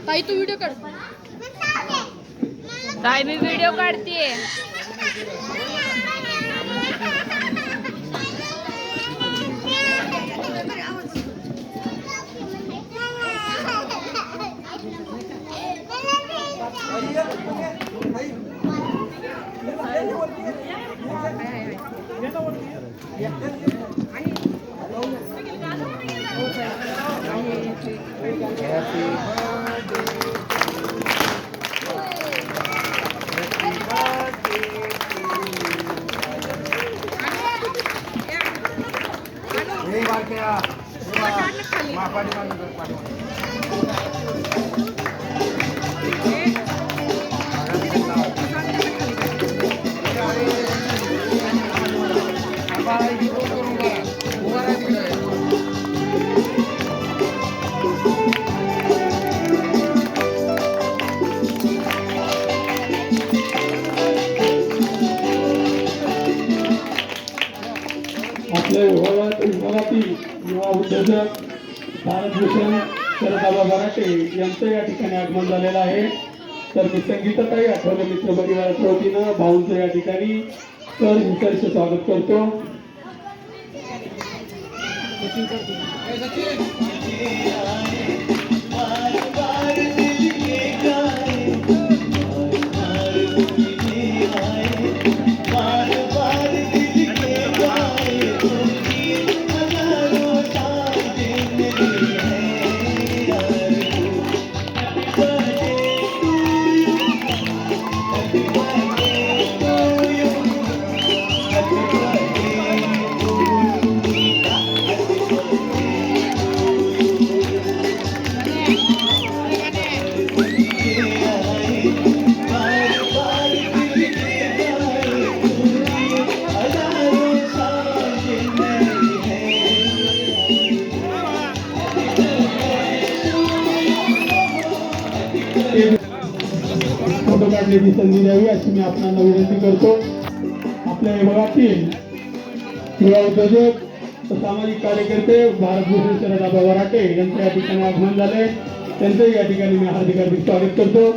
ताई तू व्हिडिओ काढ. ताई मी व्हिडिओ काढतेय. आपल्या विभागातील युवा उद्योजक भारतभूषण शरदाबा बराटे यांचं या ठिकाणी आगमन झालेलं आहे. तर मी संगीताताई आठवले मित्र परिवाराच्या वतीनं भाऊंचं या ठिकाणी सहर्ष स्वागत करतो. फोटो काढण्याची संधी द्यावी अशी मी आपणाला विनंती करतो. आपल्या विभागातील युवा उद्योजक सामाजिक कार्यकर्ते भारतभूषण शरदाबा बराटे यांचं या ठिकाणी आगमन झाले. त्यांचंही या ठिकाणी मी हार्दिक स्वागत करतो.